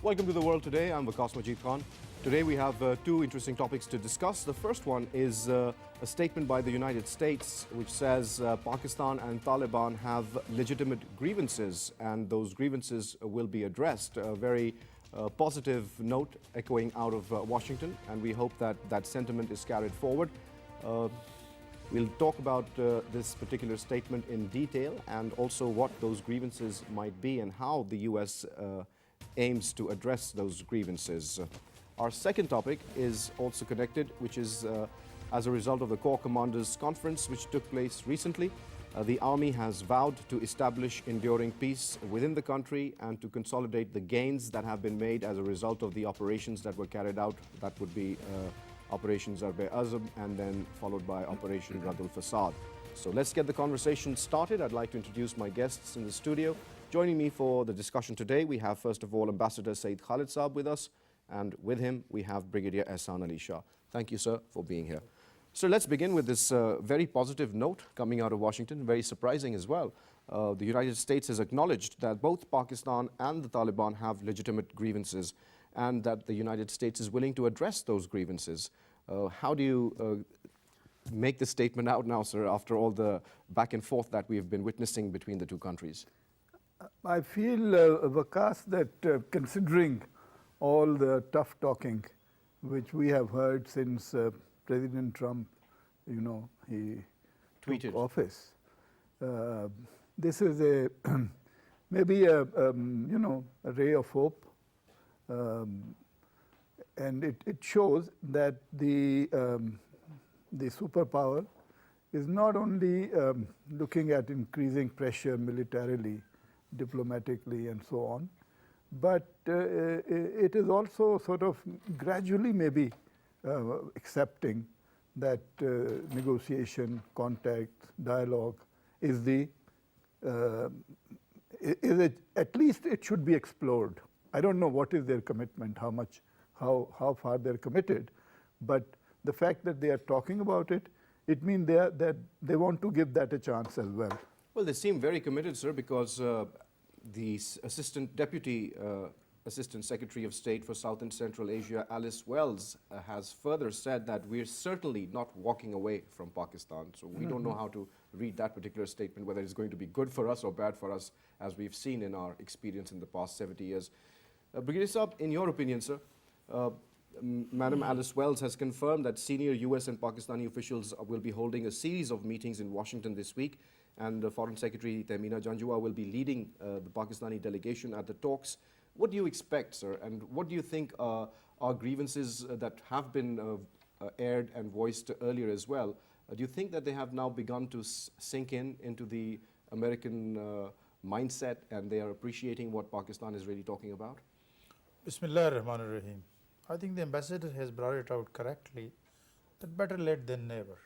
Welcome to The World Today. I'm Waqas Majeed. Today we have two interesting topics to discuss. The first one is a statement by the United States which says Pakistan and Taliban have legitimate grievances and those grievances will be addressed. A very positive note echoing out of Washington, and we hope that that sentiment is carried forward. We'll talk about this particular statement in detail and also what those grievances might be and how the U.S. Aims to address those grievances. Our second topic is also connected, which is as a result of the Corps Commanders Conference which took place recently. The Army has vowed to establish enduring peace within the country and to consolidate the gains that have been made as a result of the operations that were carried out. That would be Operation Zarb-e-Azam and then followed by Operation Radul Fasad. So let's get the conversation started. I'd like to introduce my guests in the studio. Joining me for the discussion today, we have first of all Ambassador Saeed Khalid Saab with us, and with him we have Brigadier Ihsan Shah. Thank you, sir, for being here. So let's begin with this very positive note coming out of Washington, very surprising as well. The United States has acknowledged that both Pakistan and the Taliban have legitimate grievances and that the United States is willing to address those grievances. How do you make the statement out now, sir, after all the back and forth that we have been witnessing between the two countries? I feel, Waqas, that considering all the tough talking which we have heard since President Trump, he tweeted took office, this is a maybe a ray of hope, and it shows that the superpower is not only looking at increasing pressure militarily, diplomatically and so on, but it is also sort of gradually maybe accepting that negotiation, contact, dialogue is at least it should be explored. I don't know what is their commitment, how far they're committed, but the fact that they are talking about it, it means that they want to give that a chance as well. Well, they seem very committed, sir, because the Deputy Assistant Secretary of State for South and Central Asia, Alice Wells, has further said that we're certainly not walking away from Pakistan. So we don't know how to read that particular statement, whether it's going to be good for us or bad for us, as we've seen in our experience in the past 70 years. Brigadier Saab, in your opinion, sir, Madam Alice Wells has confirmed that senior US and Pakistani officials will be holding a series of meetings in Washington this week, and Foreign Secretary Tehmina Janjua will be leading the Pakistani delegation at the talks. What do you expect, sir, and what do you think are grievances that have been aired and voiced earlier as well? Do you think that they have now begun to sink into the American mindset and they are appreciating what Pakistan is really talking about? Bismillah ar-Rahman ar-Rahim. I think the ambassador has brought it out correctly that better late than never.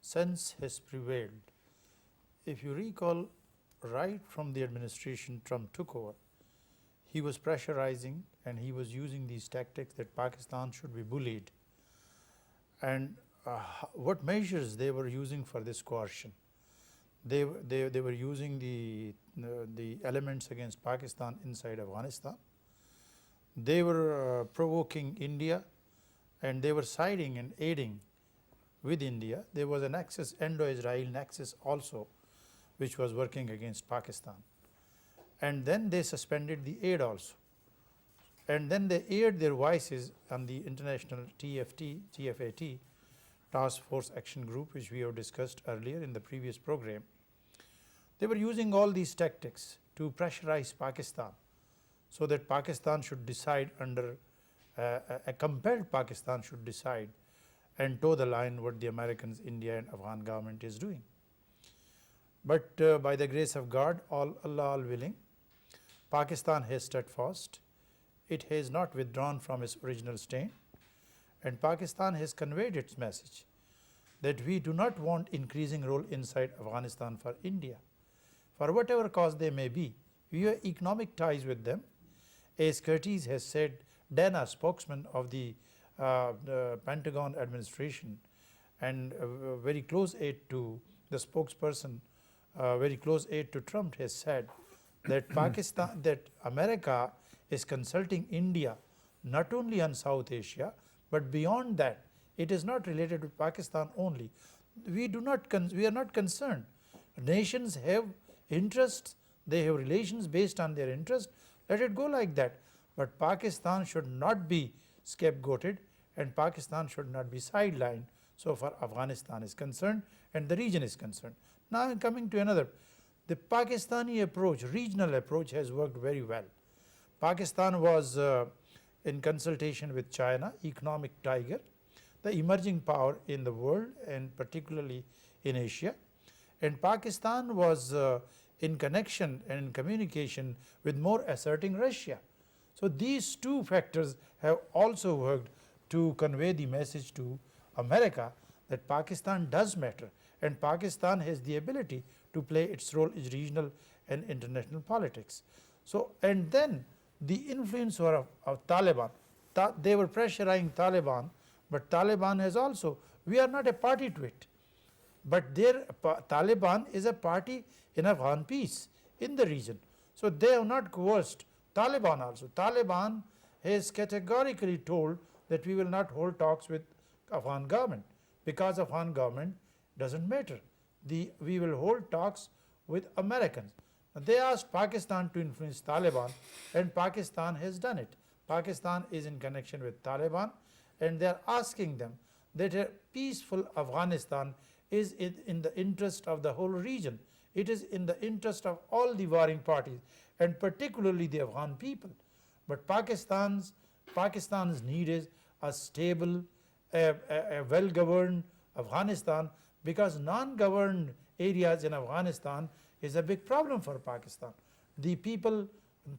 Sense has prevailed. If you recall, right from the administration Trump took over, he was pressurizing and he was using these tactics that Pakistan should be bullied. And what measures they were using for this coercion? They were using the elements against Pakistan inside Afghanistan. They were provoking India, and they were siding and aiding with India. There was an axis, Indo-Israel nexus also, which was working against Pakistan. And then they suspended the aid also. And then they aired their voices on the international TFAT, Task Force Action Group, which we have discussed earlier in the previous program. They were using all these tactics to pressurize Pakistan so that Pakistan should decide under, a compelled Pakistan should decide and toe the line what the Americans, India and Afghan government is doing. But by the grace of God, Allah all willing, Pakistan has stood fast. It has not withdrawn from its original stand, and Pakistan has conveyed its message that we do not want increasing role inside Afghanistan for India. For whatever cause they may be, we have economic ties with them. As Curtis has said, Dana, spokesman of the Pentagon administration and very close aide to the spokesperson, very close aide to Trump, has said that Pakistan, that America is consulting India not only on South Asia, but beyond that. It is not related to Pakistan only. We are not concerned. Nations have interests, they have relations based on their interest. Let it go like that. But Pakistan should not be scapegoated, and Pakistan should not be sidelined so far Afghanistan is concerned and the region is concerned. Now I am coming to another. The Pakistani approach, regional approach, has worked very well. Pakistan was in consultation with China, economic tiger, the emerging power in the world and particularly in Asia. And Pakistan was in connection and in communication with more asserting Russia. So these two factors have also worked to convey the message to America that Pakistan does matter, and Pakistan has the ability to play its role in regional and international politics. So, and then the influence of Taliban, they were pressurizing Taliban, but Taliban has also, we are not a party to it, but Taliban is a party in Afghan peace in the region. So they have not coerced Taliban also. Taliban has categorically told that we will not hold talks with Afghan government because Afghan government doesn't matter. We will hold talks with Americans. They asked Pakistan to influence Taliban, and Pakistan has done it. Pakistan is in connection with Taliban, and they are asking them that a peaceful Afghanistan is in the interest of the whole region. It is in the interest of all the warring parties, and particularly the Afghan people. But Pakistan's need is a stable, a well-governed Afghanistan, because non-governed areas in Afghanistan is a big problem for Pakistan. The people,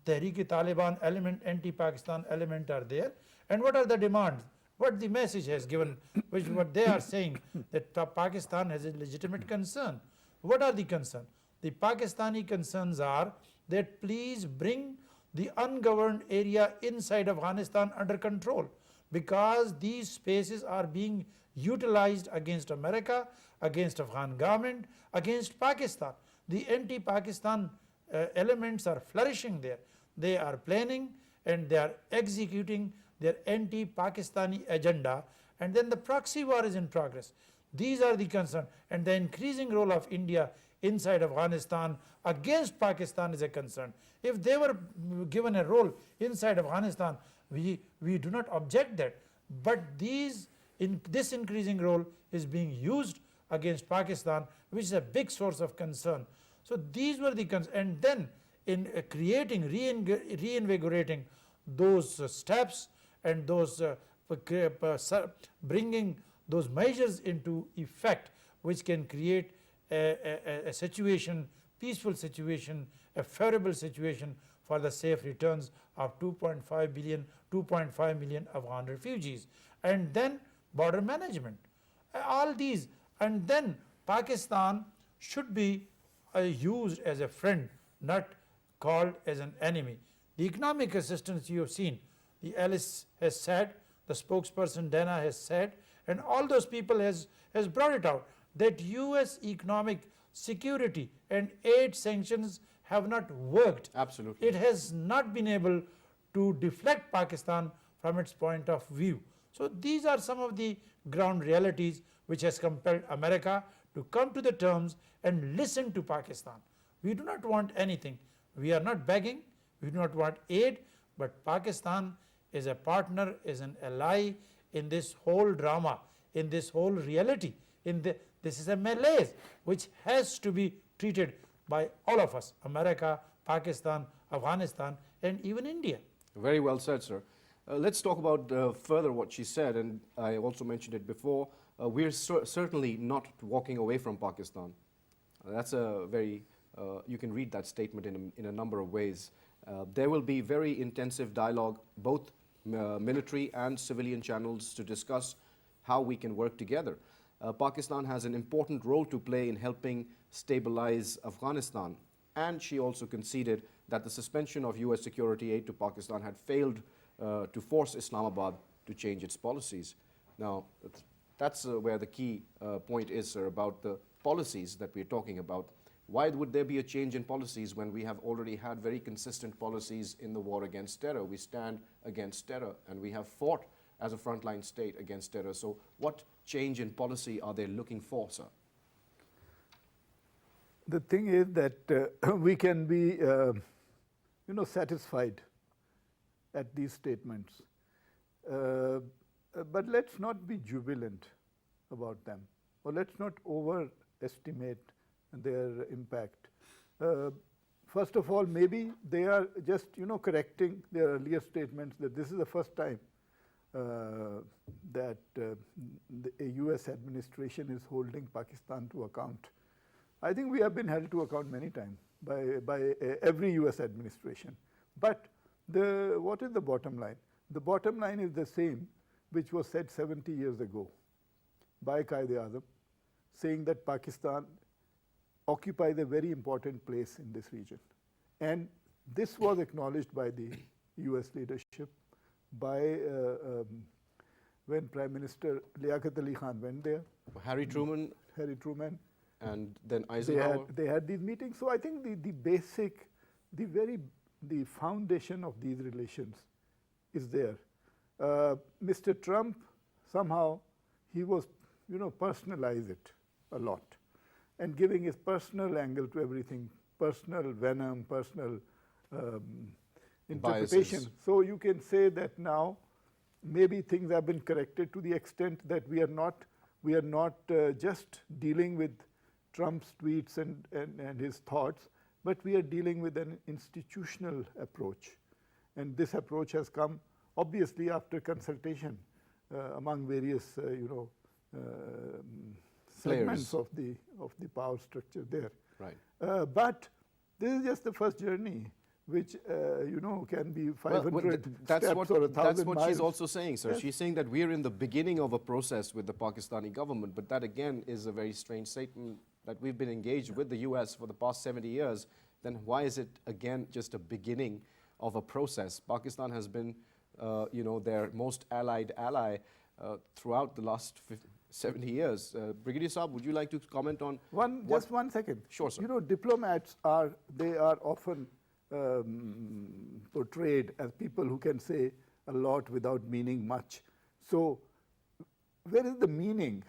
Tehreek-e-Taliban element, anti-Pakistan element are there. And what are the demands? What the message has given, which what they are saying, that Pakistan has a legitimate concern. What are the concerns? The Pakistani concerns are that please bring the ungoverned area inside Afghanistan under control, because these spaces are being utilized against America, against Afghan government, against Pakistan. The anti-Pakistan elements are flourishing there. They are planning and they are executing their anti-Pakistani agenda, and then the proxy war is in progress. These are the concerns, and the increasing role of India inside Afghanistan against Pakistan is a concern. If they were given a role inside Afghanistan, we do not object that, but this increasing role is being used against Pakistan, which is a big source of concern. So these were the concerns, and then in creating, reinvigorating those steps and those bringing those measures into effect, which can create a situation, peaceful situation, a favorable situation for the safe returns of 2.5 million Afghan refugees, and then border management, all these. And then Pakistan should be used as a friend, not called as an enemy. The economic assistance you have seen, the Alice has said, the spokesperson Dana has said, and all those people has brought it out, that US economic security and aid sanctions have not worked. Absolutely. It has not been able to deflect Pakistan from its point of view. So these are some of the ground realities which has compelled America to come to the terms and listen to Pakistan. We do not want anything. We are not begging. We do not want aid, but Pakistan is a partner, is an ally in this whole drama, in this whole reality. This is a malaise which has to be treated by all of us, America, Pakistan, Afghanistan, and even India. Very well said, sir. Let's talk about further what she said, and I also mentioned it before. We're certainly not walking away from Pakistan. That's a very, you can read that statement in a number of ways. There will be very intensive dialogue, both military and civilian channels, to discuss how we can work together. Pakistan has an important role to play in helping stabilize Afghanistan, and she also conceded that the suspension of US security aid to Pakistan had failed to force Islamabad to change its policies. Now, that's where the key point is, sir, about the policies that we're talking about. Why would there be a change in policies when we have already had very consistent policies in the war against terror? We stand against terror and we have fought as a frontline state against terror. So what change in policy are they looking for, sir? The thing is that we can be, satisfied at these statements. But let's not be jubilant about them, or let's not overestimate their impact. First of all, maybe they are just, correcting their earlier statements that this is the first time that a US administration is holding Pakistan to account. I think we have been held to account many times by every US administration. But what is the bottom line? The bottom line is the same which was said 70 years ago by Quaid-e-Azam, saying that Pakistan occupies a very important place in this region. And this was acknowledged by the US leadership by when Prime Minister Liaquat Ali Khan went there. Harry Truman. And then Eisenhower. They had these meetings. So I think the foundation of these relations is there. Mr. Trump, somehow, he was, personalize it a lot and giving his personal angle to everything, personal venom, personal interpretation. Biases. So you can say that now maybe things have been corrected to the extent that we are not just dealing with Trump's tweets and his thoughts, but we are dealing with an institutional approach. And this approach has come obviously after consultation among various segments of the power structure there. Right. But this is just the first journey, which can be 500 steps or 1,000 That's what miles. she's also saying, sir. Yes. She's saying that we're in the beginning of a process with the Pakistani government, but that again is a very strange statement that we've been engaged with the US for the past 70 years. Then why is it again just a beginning of a process? Pakistan has been, their most allied ally throughout the last 70 years. Brigadier Saab, would you like to comment on Just 1 second. Sure, sir. Diplomats are often portrayed as people who can say a lot without meaning much. So where is the meaning?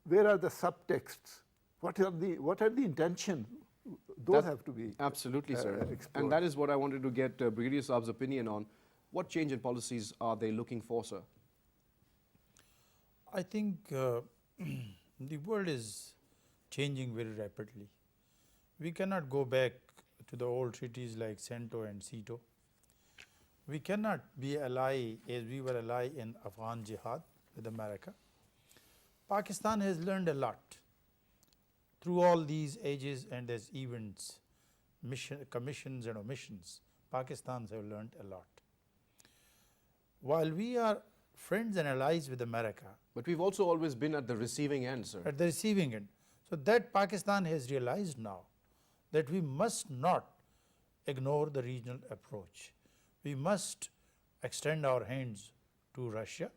Where are the subtexts? What are the intentions? Those have to be absolutely, sir. explored. And that is what I wanted to get Brigadier Saab's opinion on. What change in policies are they looking for, sir? I think the world is changing very rapidly. We cannot go back to the old treaties like CENTO and CETO. We cannot be ally as we were ally in Afghan Jihad with America. Pakistan has learned a lot through all these ages and as events, commissions and omissions. Pakistans have learned a lot. While we are friends and allies with America. But we've also always been at the receiving end, sir. At the receiving end. So that Pakistan has realized now that we must not ignore the regional approach. We must extend our hands to Russia,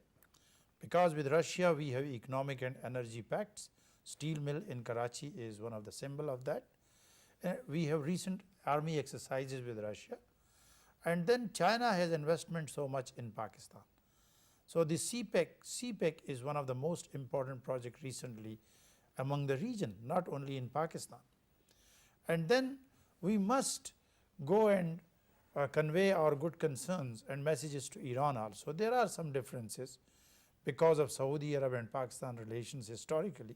because with Russia we have economic and energy pacts. Steel mill in Karachi is one of the symbol of that. We have recent army exercises with Russia. And then China has investment so much in Pakistan. So the CPEC is one of the most important projects recently among the region, not only in Pakistan. And then we must go and convey our good concerns and messages to Iran also. There are some differences because of Saudi Arab and Pakistan relations historically.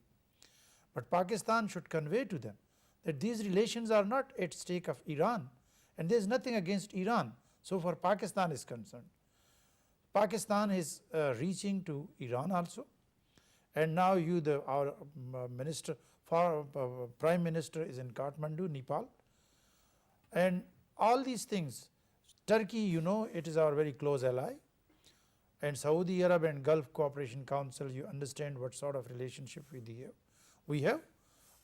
But Pakistan should convey to them that these relations are not at stake of Iran, and there is nothing against Iran so far Pakistan is concerned. Pakistan is reaching to Iran also, and now our Prime Minister is in Kathmandu, Nepal, and all these things. Turkey, it is our very close ally, and Saudi Arab and Gulf Cooperation Council, you understand what sort of relationship we have.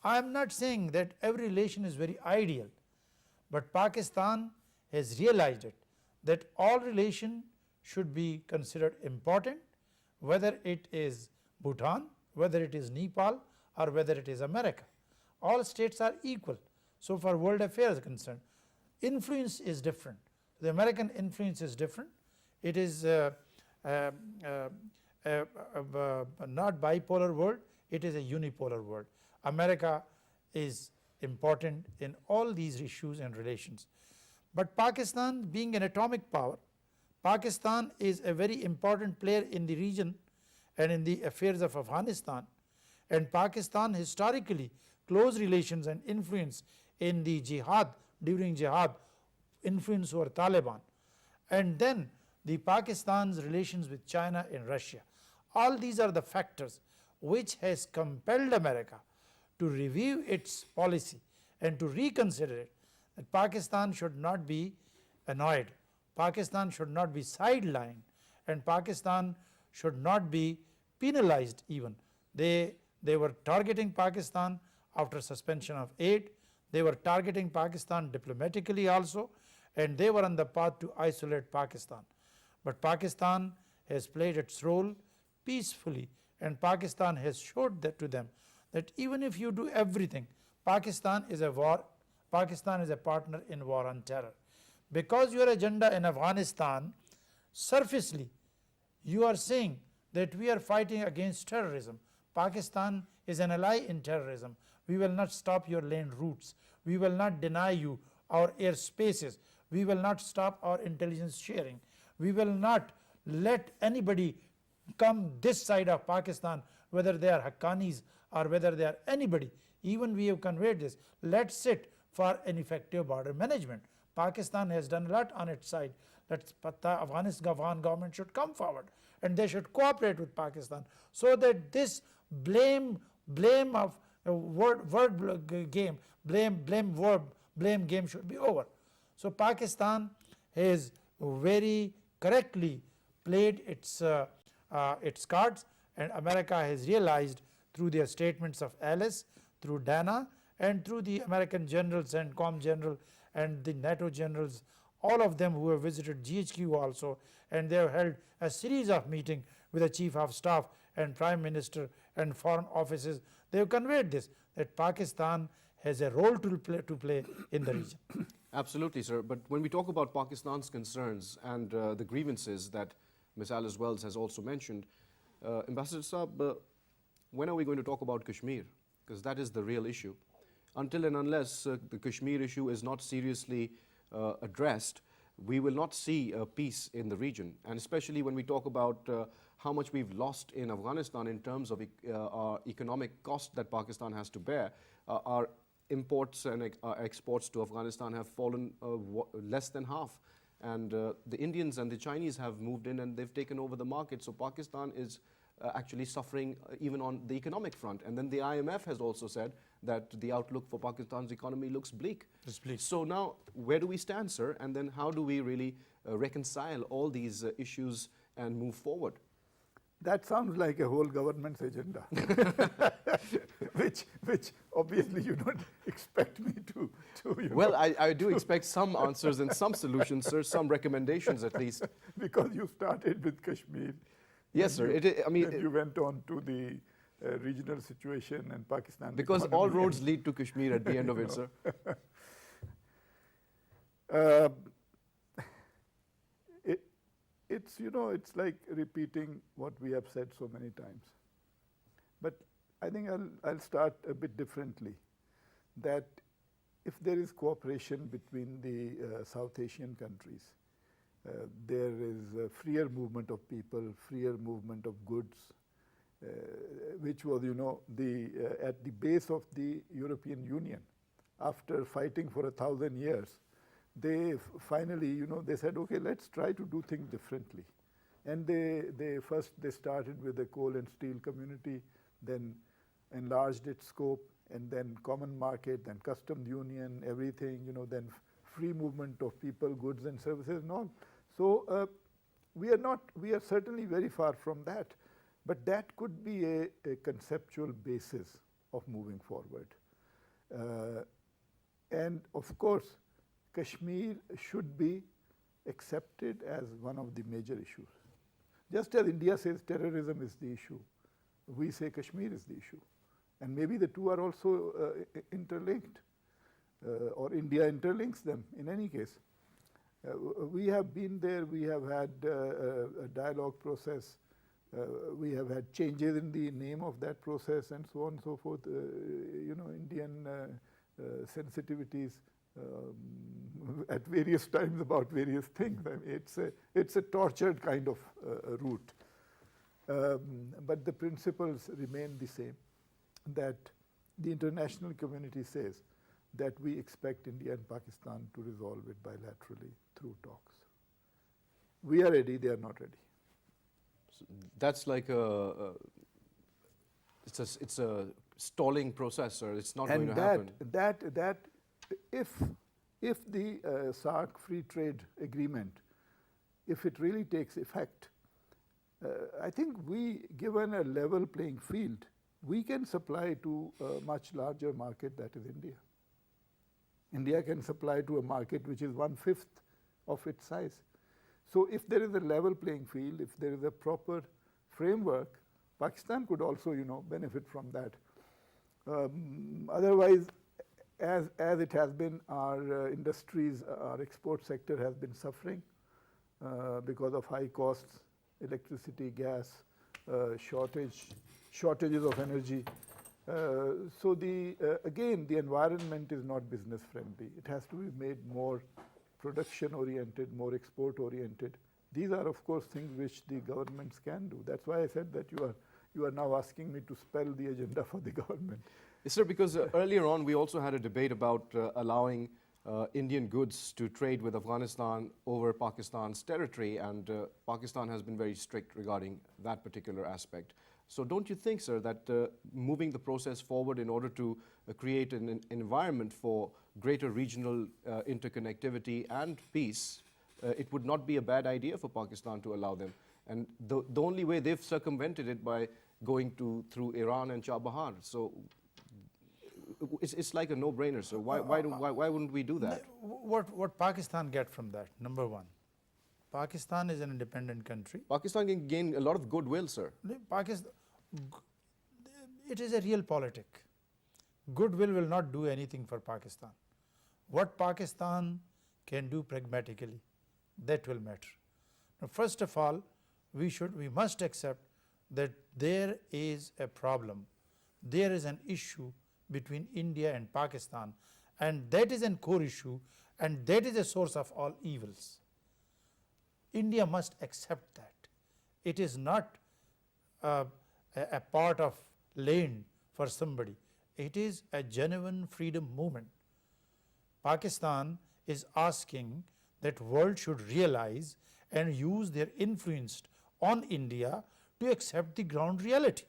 I am not saying that every relation is very ideal, but Pakistan has realized it, that all relation should be considered important, whether it is Bhutan, whether it is Nepal, or whether it is America. All states are equal. So far world affairs are concerned. Influence is different. The American influence is different. It is not bipolar world, it is a unipolar world. America is important in all these issues and relations. But Pakistan, being an atomic power, Pakistan is a very important player in the region and in the affairs of Afghanistan, and Pakistan historically close relations and influence in the jihad, during jihad, influence over Taliban, and then the Pakistan's relations with China and Russia. All these are the factors which has compelled America to review its policy and to reconsider it, that Pakistan should not be annoyed, Pakistan should not be sidelined, and Pakistan should not be penalized even. They were targeting Pakistan after suspension of aid, they were targeting Pakistan diplomatically also, and they were on the path to isolate Pakistan. But Pakistan has played its role peacefully, and Pakistan has showed that to them that even if you do everything, Pakistan is a partner in war on terror. Because your agenda in Afghanistan, surfacely you are saying that we are fighting against terrorism. Pakistan is an ally in terrorism. We will not stop your land routes. We will not deny you our air spaces. We will not stop our intelligence sharing. We will not let anybody come this side of Pakistan, whether they are Haqqanis or whether they are anybody. Even we have conveyed this. Let's sit for an effective border management. Pakistan has done a lot on its side. That Afghan government should come forward and they should cooperate with Pakistan, so that this blame of word game, blame game should be over. So Pakistan has very correctly played its cards, and America has realized through their statements of Alice, through Dana, and through the American generals and COM general and the NATO generals, all of them who have visited GHQ also, and they have held a series of meetings with the Chief of Staff and Prime Minister and foreign offices. They have conveyed this, that Pakistan has a role to play in the region. Absolutely, sir. But when we talk about Pakistan's concerns and the grievances that Ms. Alice Wells has also mentioned, Ambassador Saab, when are we going to talk about Kashmir? Because that is the real issue. Until and unless the Kashmir issue is not seriously addressed, we will not see peace in the region. And especially when we talk about how much we've lost in Afghanistan in terms of our economic cost that Pakistan has to bear, our imports and exports to Afghanistan have fallen less than half. And the Indians and the Chinese have moved in and they've taken over the market. So Pakistan is actually suffering even on the economic front. And then the IMF has also said that the outlook for Pakistan's economy looks bleak. So now, where do we stand, sir? And then how do we really reconcile all these issues and move forward? That sounds like a whole government's agenda, which obviously you don't expect me to Well, I do expect some answers and some solutions, sir, some recommendations at least. Because you started with Kashmir. Yes, sir. You went on to the regional situation and Pakistan. Because all roads lead to Kashmir at the end of it, sir. It's like repeating what we have said so many times. But I think I'll start a bit differently. That if there is cooperation between the South Asian countries, there is a freer movement of people, freer movement of goods, which was, at the base of the European Union. After fighting for 1,000 years, they finally, they said, okay, let's try to do things differently. And they started with the coal and steel community, then enlarged its scope, and then common market, then customs union, everything, then free movement of people, goods and services and all. So we are certainly very far from that, but that could be a conceptual basis of moving forward. And of course, Kashmir should be accepted as one of the major issues. Just as India says terrorism is the issue, we say Kashmir is the issue. And maybe the two are also interlinked. or India interlinks them in any case. We have been there, we have had a dialogue process, we have had changes in the name of that process and so on and so forth, Indian sensitivities at various times about various things. I mean, it's a tortured kind of route. But the principles remain the same, that the international community says that we expect India and Pakistan to resolve it bilaterally through talks. We are ready, they are not ready. So that's like it's a stalling process, or it's not going to happen. That if the SAARC free trade agreement, if it really takes effect, I think we, given a level playing field, we can supply to a much larger market, that is India. India can supply to a market which is 1/5 of its size. So if there is a level playing field, if there is a proper framework, Pakistan could also, benefit from that. Otherwise, as it has been, our industries, our export sector has been suffering because of high costs, electricity, gas, shortages of energy. So again, the environment is not business friendly. It has to be made more production oriented, more export oriented. These are of course things which the governments can do. That's why I said that you are now asking me to spell the agenda for the government. Yes, sir, because earlier on we also had a debate about allowing Indian goods to trade with Afghanistan over Pakistan's territory, and Pakistan has been very strict regarding that particular aspect. So don't you think, sir, that moving the process forward in order to create an environment for greater regional interconnectivity and peace, it would not be a bad idea for Pakistan to allow them? And the only way they've circumvented it by going through Iran and Chabahar. So it's like a no-brainer, sir. Why wouldn't we do that? What Pakistan get from that? Number one, Pakistan is an independent country. Pakistan can gain a lot of goodwill, sir. It is a real politic. Goodwill will not do anything for Pakistan. What Pakistan can do pragmatically, that will matter. Now, first of all, we must accept that there is a problem. There is an issue between India and Pakistan, and that is a core issue, and that is a source of all evils. India must accept that. It is not a part of land for somebody. It is a genuine freedom movement. Pakistan is asking that world should realize and use their influence on India to accept the ground reality.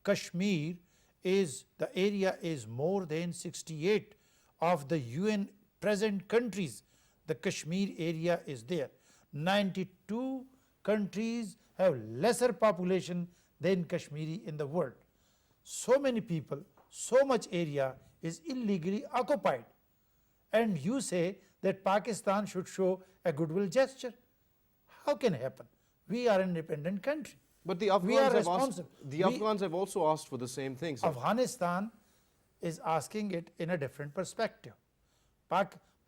Kashmir is, the area is more than 68 of the UN present countries. The Kashmir area is there. 92 countries have lesser population than Kashmiri in the world. So many people, so much area is illegally occupied. And you say that Pakistan should show a goodwill gesture. How can it happen? We are an independent country. But the Afghans have also asked for the same thing, sir. Afghanistan is asking it in a different perspective.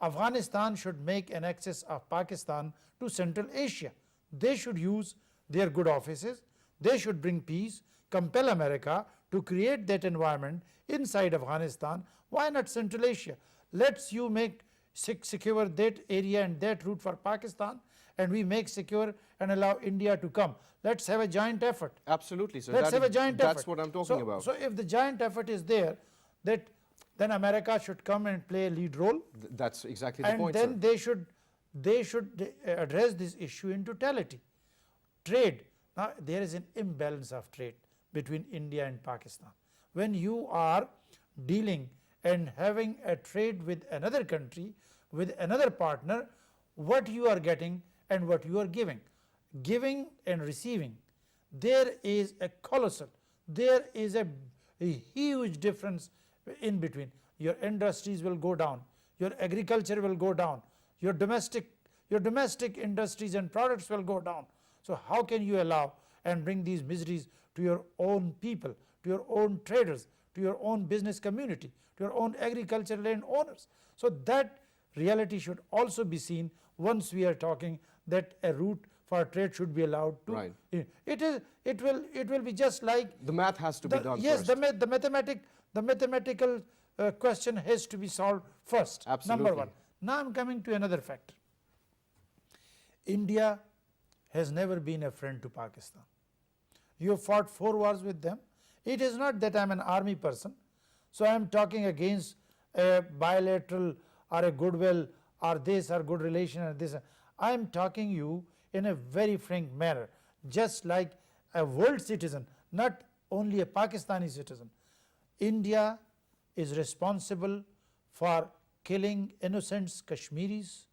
Afghanistan should make an access of Pakistan to Central Asia. They should use their good offices. They should bring peace, compel America to create that environment inside Afghanistan. Why not Central Asia? Let's you make secure that area and that route for Pakistan, and we make secure and allow India to come. Let's have a joint effort. Absolutely, sir. Let's have a joint effort. That's what I'm talking about. So if the joint effort is there, then America should come and play a lead role. That's exactly the point, and then they should address this issue in totality. Trade. Now there is an imbalance of trade between India and Pakistan. When you are dealing and having a trade with another country, with another partner, what you are getting and what you are giving and receiving, there is a colossal, there is a huge difference in between. Your industries will go down, your agriculture will go down, your domestic industries and products will go down. So how can you allow and bring these miseries to your own people, to your own traders, to your own business community, to your own agricultural land owners. So that reality should also be seen once we are talking that a route for trade should be allowed to. Right. It will be just like The math has to be done yes, first. the mathematical question has to be solved first. Absolutely. Number one. Now I'm coming to another factor. India has never been a friend to Pakistan. You have fought 4 wars with them. It is not that I am an army person, so I am talking against a bilateral or a goodwill or this or good relation or this. I am talking you in a very frank manner, just like a world citizen, not only a Pakistani citizen. India is responsible for killing innocent Kashmiris.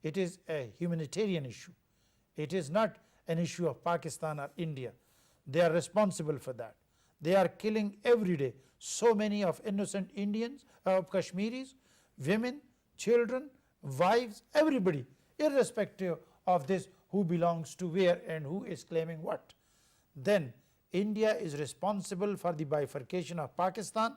It is a humanitarian issue. It is not an issue of Pakistan or India. They are responsible for that. They are killing every day so many of innocent Indians, Kashmiris, women, children, wives, everybody, irrespective of this who belongs to where and who is claiming what. Then India is responsible for the bifurcation of Pakistan.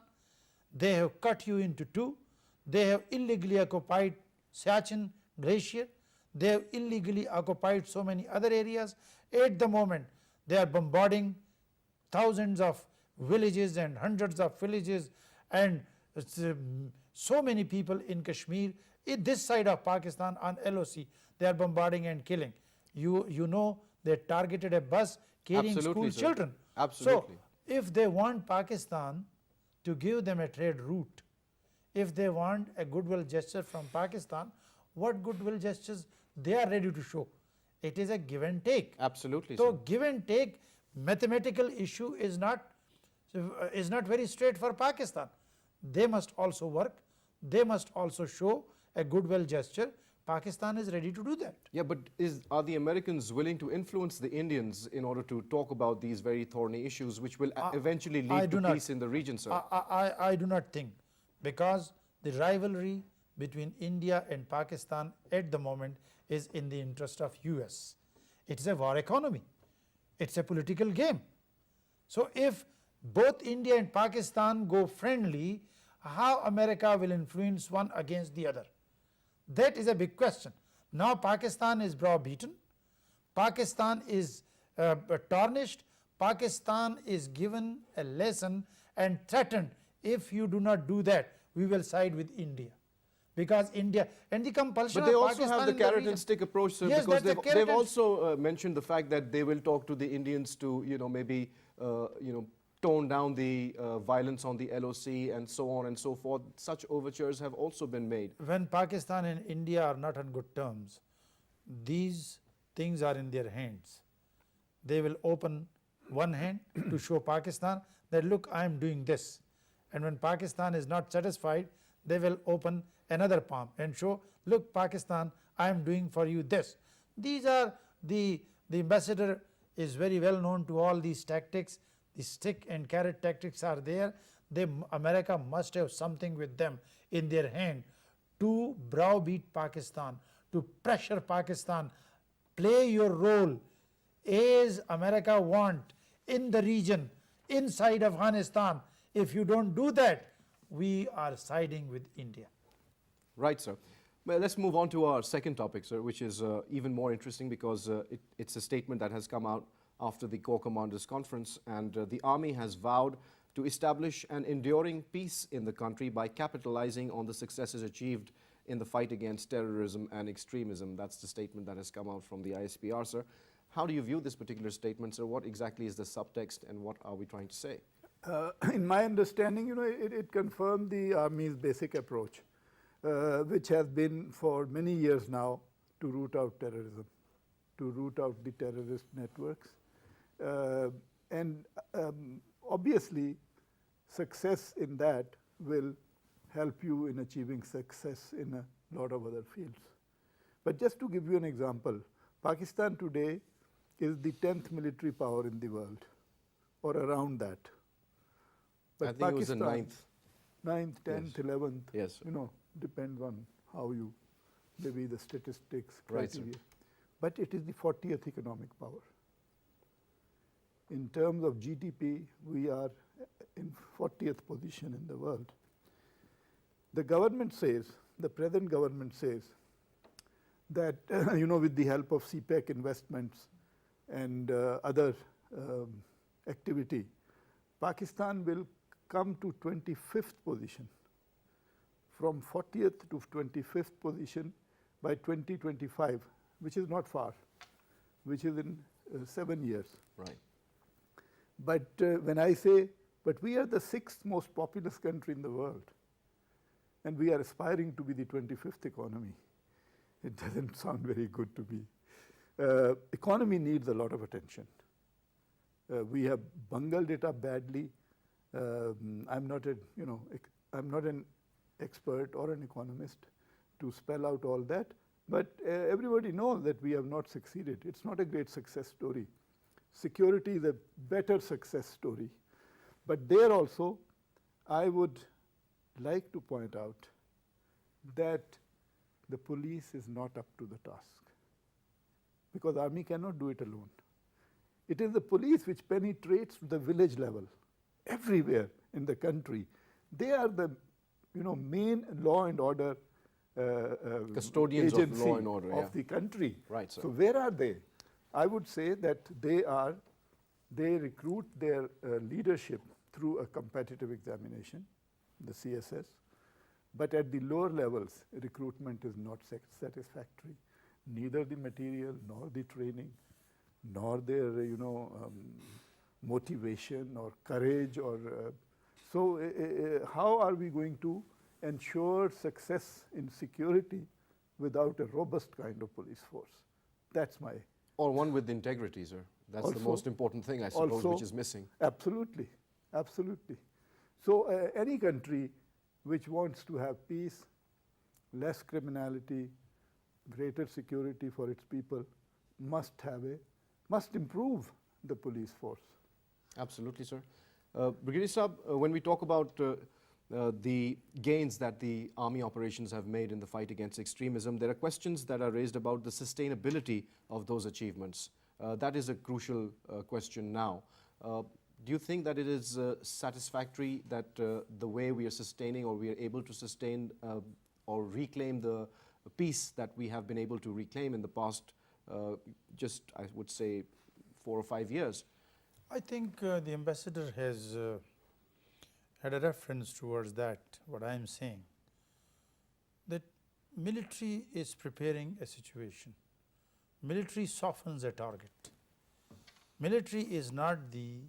They have cut you into two. They have illegally occupied Siachen Glacier. They have illegally occupied so many other areas. At the moment, they are bombarding thousands of villages and hundreds of villages and so many people in Kashmir. In this side of Pakistan on LOC, they are bombarding and killing. You know they targeted a bus carrying Absolutely, school sir. children. Absolutely. So if they want Pakistan to give them a trade route, if they want a goodwill gesture from Pakistan, what goodwill gestures they are ready to show? It is a give and take. Absolutely, So sir. give and take mathematical issue is not very straight for Pakistan. They must also work. They must also show a goodwill gesture. Pakistan is ready to do that. Yeah, but are the Americans willing to influence the Indians in order to talk about these very thorny issues, which will eventually I lead do to not. peace in the region, sir? I do not think, because the rivalry between India and Pakistan at the moment is in the interest of US. It is a war economy. It's a political game. So if both India and Pakistan go friendly, how America will influence one against the other? That is a big question. Now Pakistan is browbeaten. Pakistan is tarnished. Pakistan is given a lesson and threatened, if you do not do that, we will side with India. Because India and the compulsion But they of also Pakistan have the in carrot region. and stick approach, sir, Yes, because that's the they've carrot and also mentioned the fact that they will talk to the Indians to, maybe, tone down the violence on the LOC and so on and so forth. Such overtures have also been made. When Pakistan and India are not on good terms, these things are in their hands. They will open one hand to show Pakistan that, look, I am doing this. And when Pakistan is not satisfied, they will open another palm and show, look, Pakistan, I am doing for you this. These are the ambassador is very well known to all these tactics. The stick and carrot tactics are there. America must have something with them in their hand to browbeat Pakistan, to pressure Pakistan. Play your role as America want in the region, inside Afghanistan. If you don't do that, we are siding with India. Right, sir. Well, let's move on to our second topic, sir, which is even more interesting because it's a statement that has come out after the Corps Commanders Conference, and the Army has vowed to establish an enduring peace in the country by capitalizing on the successes achieved in the fight against terrorism and extremism. That's the statement that has come out from the ISPR, sir. How do you view this particular statement, sir? What exactly is the subtext and what are we trying to say? In my understanding, it confirmed the Army's basic approach, which has been for many years now to root out terrorism, to root out the terrorist networks. And obviously, success in that will help you in achieving success in a lot of other fields. But just to give you an example, Pakistan today is the 10th military power in the world, or around that. But I think it was the 9th. 9th, 10th, Yes. 11th, Yes. depends on how you, maybe the statistics, Right, sir. criteria. But it is the 40th economic power. In terms of GDP, we are in 40th position in the world. The government says, the present government says, that with the help of CPEC investments and other activity, Pakistan will come to 25th position, from 40th to 25th position by 2025, which is not far, which is in 7 years. Right. But when I say, but we are the 6th most populous country in the world, and we are aspiring to be the 25th economy, it doesn't sound very good to me. Economy needs a lot of attention. We have bungled it up badly. I'm not an expert or an economist to spell out all that, but everybody knows that we have not succeeded. It's not a great success story. Security is a better success story. But there also, I would like to point out that the police is not up to the task, because army cannot do it alone. It is the police which penetrates to the village level, everywhere in the country. They are the main law and order Custodians of law and order, of the country. Right, sir. So where are they? I would say that they recruit their leadership through a competitive examination, the CSS, but at the lower levels, recruitment is not satisfactory. Neither the material, nor the training, nor their motivation or courage. So how are we going to ensure success in security without a robust kind of police force? That's my... Or one with integrity, sir. That's Also- the most important thing, I suppose, also- which is missing. Absolutely, absolutely. So any country which wants to have peace, less criminality, greater security for its people, must improve the police force. Absolutely, sir. Brigadier Saab, when we talk about the gains that the army operations have made in the fight against extremism, there are questions that are raised about the sustainability of those achievements. That is a crucial question now. Do you think that it is satisfactory that the way we are sustaining, or we are able to sustain or reclaim the peace that we have been able to reclaim in the past, I would say, 4 or 5 years? I think the ambassador has had a reference towards that, what I am saying, that military is preparing a situation. Military softens a target. Military is not the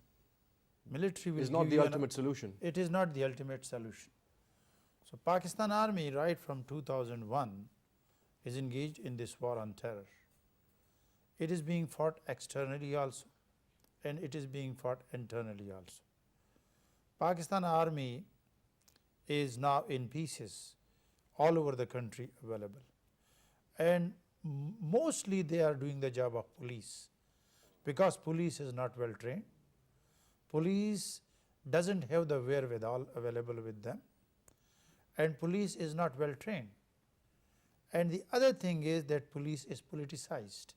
ultimate solution. It is not the ultimate solution. So Pakistan Army, right from 2001, is engaged in this war on terror. It is being fought externally also, and it is being fought internally also. Pakistan Army is now in pieces all over the country available, and mostly they are doing the job of police, because police is not well trained. Police doesn't have the wherewithal available with them, and police is not well trained. And the other thing is that police is politicized.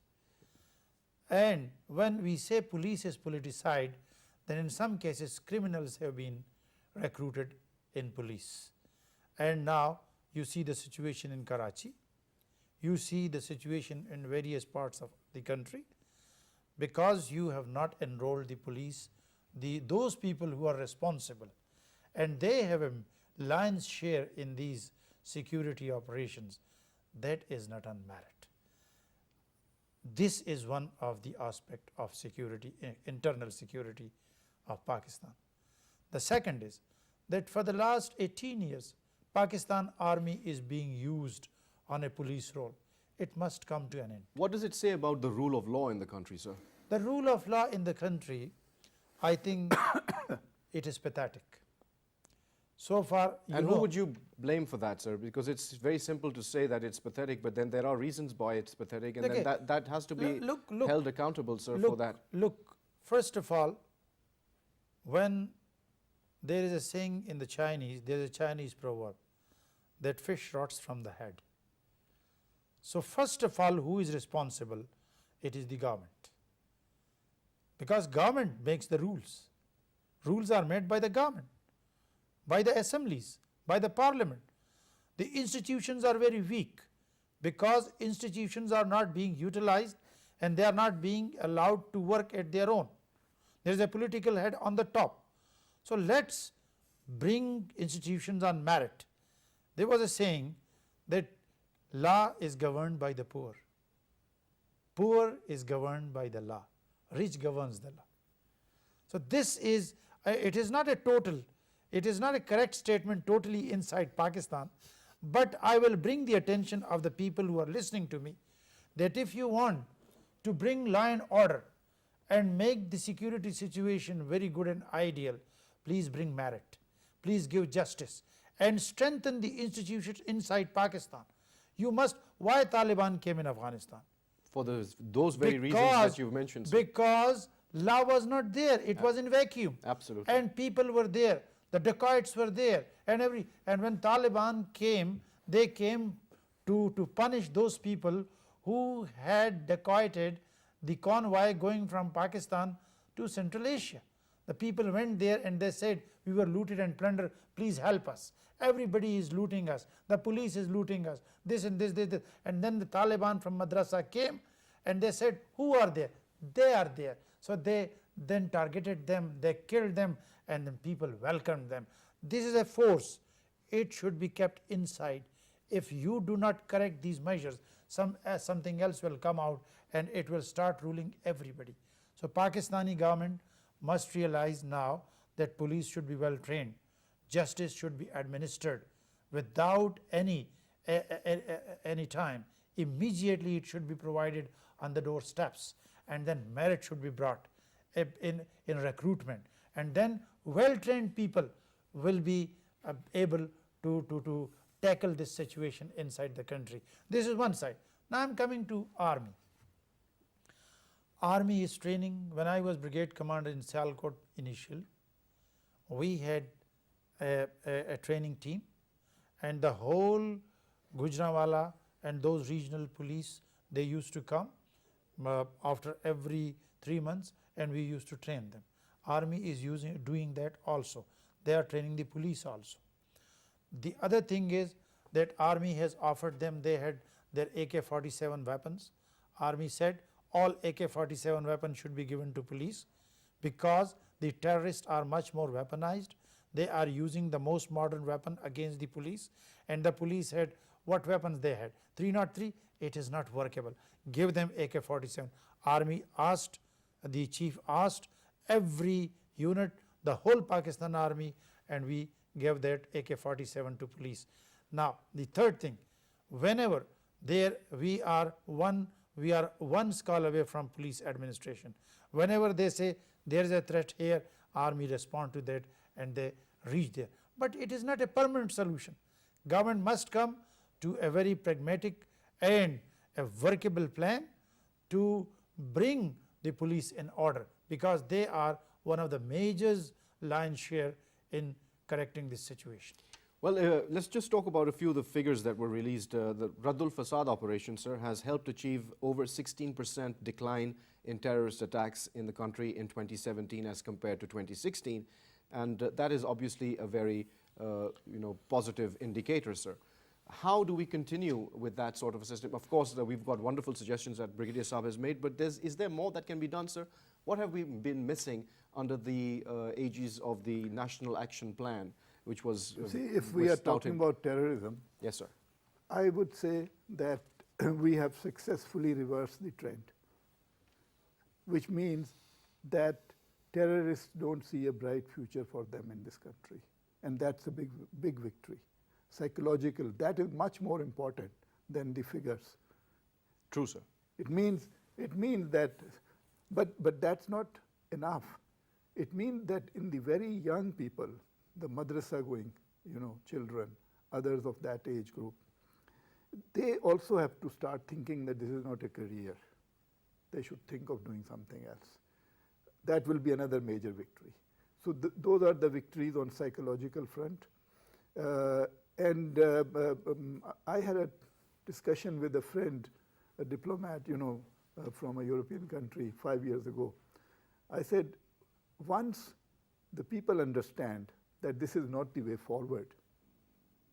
And when we say police is politicized, then in some cases criminals have been recruited in police. And now you see the situation in Karachi, you see the situation in various parts of the country, because you have not enrolled the police, those people who are responsible, and they have a lion's share in these security operations. That is not on merit. This is one of the aspects of security, internal security of Pakistan. The second is that for the last 18 years, Pakistan Army is being used on a police role. It must come to an end. What does it say about the rule of law in the country, sir? The rule of law in the country, I think it is pathetic. So far, and who would you blame for that, sir? Because it's very simple to say that it's pathetic, but then there are reasons why it's pathetic, and then that has to be held accountable, sir, for that. Look, first of all, when there is a saying in the Chinese, there is a Chinese proverb that fish rots from the head. So first of all, who is responsible? It is the government. because government makes the rules. Rules are made by the government, by the assemblies, by the parliament. The institutions are very weak because institutions are not being utilized and they are not being allowed to work at their own. There is a political head on the top. So let us bring institutions on merit. There was a saying that law is governed by the poor. Poor is governed by the law. Rich governs the law. So this is, it is not a total, it is not a correct statement totally inside Pakistan, but I will bring the attention of the people who are listening to me that if you want to bring law and order and make the security situation very good and ideal, please bring merit, please give justice and strengthen the institutions inside Pakistan. You must, why Taliban came in Afghanistan? For those very reasons that you've mentioned, sir. Because law was not there, it was in vacuum. Absolutely. And people were there, the dacoits were there, and when Taliban came, they came to punish those people who had dacoited the convoy going from Pakistan to Central Asia. The people went there and they said, we were looted and plundered, please help us. Everybody is looting us, the police is looting us, this and this, this. And then the Taliban from Madrasa came and they said, who are there? They are there. So they then targeted them, they killed them, and then people welcomed them. This is a force, it should be kept inside. If you do not correct these measures, something else will come out and it will start ruling everybody. So Pakistani government must realize now that police should be well trained, justice should be administered without any time. Immediately it should be provided on the doorsteps, and then merit should be brought in recruitment, and then well trained people will be able to tackle this situation inside the country. This is one side. Now I am coming to army. Army is training. When I was brigade commander in Sialkot initially, we had a training team, and the whole Gujranwala and those regional police, they used to come after every 3 months, and we used to train them. Army is doing that also. They are training the police also. The other thing is that army has offered them, they had their AK-47 weapons. Army said all AK-47 weapons should be given to police because the terrorists are much more weaponized. They are using the most modern weapon against the police, and the police had what weapons they had? 303, it is not workable. Give them AK-47. Army asked, the chief asked every unit, the whole Pakistan army, and we gave that AK-47 to police. Now the third thing, whenever we are one skull away from police administration. Whenever they say there is a threat here, army respond to that and they reach there. But it is not a permanent solution. Government must come to a very pragmatic and a workable plan to bring the police in order, because they are one of the major lion's share in correcting this situation. Well, let's just talk about a few of the figures that were released. The Raddul Fasad operation, sir, has helped achieve over 16% decline in terrorist attacks in the country in 2017 as compared to 2016. And that is obviously a very positive indicator, sir. How do we continue with that sort of a system? Of course, we've got wonderful suggestions that Brigadier Saab has made, but is there more that can be done, sir? What have we been missing under the aegis of the National Action Plan, which was See, if we are talking about terrorism, yes, sir, I would say that we have successfully reversed the trend, which means that terrorists don't see a bright future for them in this country, and that's a big victory. Psychological, that is much more important than the figures. True, sir. It means that, but that's not enough. It means that in the very young people, the madrasa going, children, others of that age group, they also have to start thinking that this is not a career. They should think of doing something else. That will be another major victory. So those are the victories on psychological front. I had a discussion with a friend, a diplomat, from a European country 5 years ago. I said, once the people understand that this is not the way forward,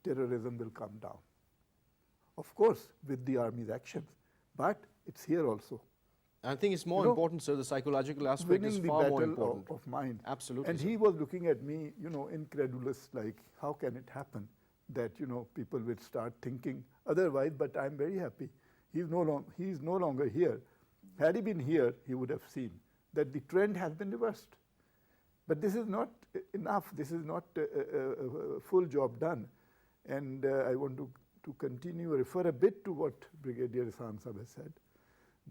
terrorism will come down. Of course, with the army's actions, but it's here also. I think it's more important, sir. The psychological aspect is Winning the far more battle important. of mind. Absolutely, And sir. he was looking at me, incredulous, like, how can it happen that, people will start thinking otherwise, but I'm very happy. He's no longer here. Had he been here, he would have seen that the trend has been reversed. But this is not enough. This is not a full job done. And I want to continue, refer a bit to what Brigadier Ihsan Sahab has said,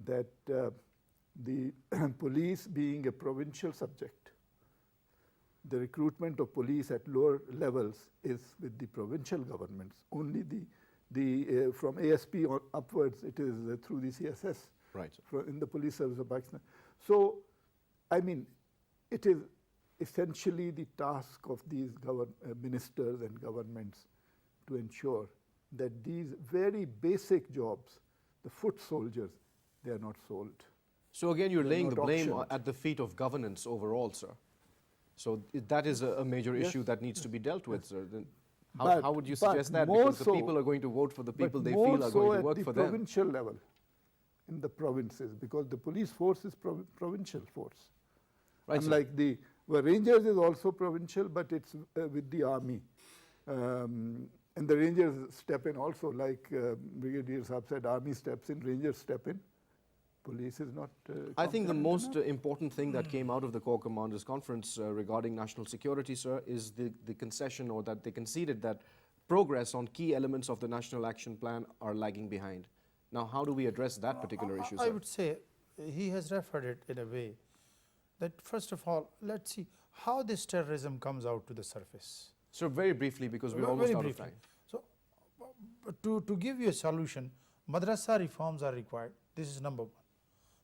that the police being a provincial subject, the recruitment of police at lower levels is with the provincial governments. Only the from ASP or upwards, it is through the CSS, Right. in the police service of Pakistan. So, I mean, it is essentially the task of these ministers and governments to ensure that these very basic jobs, the foot soldiers, they are not sold. So again, you're They're laying the not blame auctioned. at the feet of governance overall, sir. So that is a major Yes. issue that needs to be dealt with, sir. Then But- how would you but suggest that? more Because the so- people are going to vote for the people But they more feel are so going to at work the for them. provincial level, in the provinces, because the police force is provincial force. Right, sir. Unlike well, Rangers is also provincial, but it's with the army. And the Rangers step in also, like Brigadier Saab said, army steps in, Rangers step in. Police is not. I think the competent most enough. important thing that came out of the Corps Commanders Conference regarding national security, sir, is the concession, or that they conceded that progress on key elements of the National Action Plan are lagging behind. Now, how do we address that particular issue, I sir? would say he has referred it in a way that first of all, let's see how this terrorism comes out to the surface. Sir, very briefly, because we're Very almost out briefly. of time. So, to give you a solution, madrasa reforms are required. This is number one.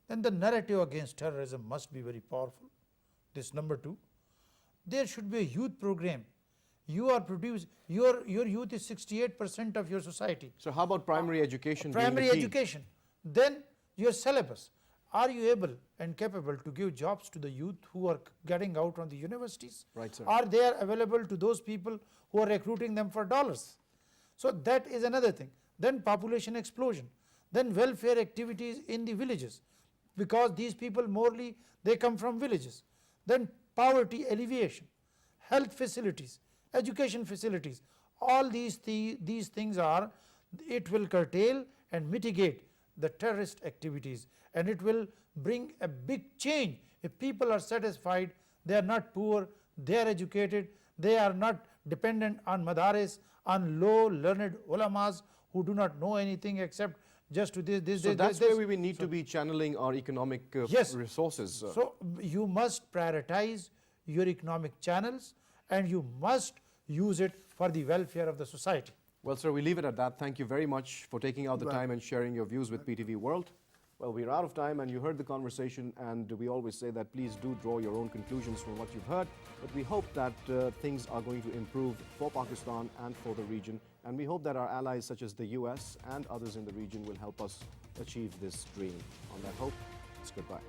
Then the narrative against terrorism must be very powerful. This number two. There should be a youth program. Your youth is 68% of your society. So how about primary education being Primary the key? education. Then your syllabus. Are you able and capable to give jobs to the youth who are getting out from the universities? Right, sir. Are they available to those people who are recruiting them for dollars? So that is another thing. Then population explosion. Then welfare activities in the villages, because these people morely they come from villages. Then poverty alleviation, health facilities, education facilities. All these things are, it will curtail and mitigate the terrorist activities, and it will bring a big change. If people are satisfied, they are not poor, they are educated, they are not dependent on madaris, on low learned ulamas who do not know anything except just to this. So that's where we need to be channeling our economic Yes. resources, sir. So you must prioritize your economic channels, and you must use it for the welfare of the society. Well, sir, we leave it at that. Thank you very much for taking out the Well- time and sharing your views with PTV World. Well, we're out of time, and you heard the conversation, and we always say that please do draw your own conclusions from what you've heard. But we hope that things are going to improve for Pakistan and for the region, and we hope that our allies such as the US and others in the region will help us achieve this dream. On that hope, it's goodbye.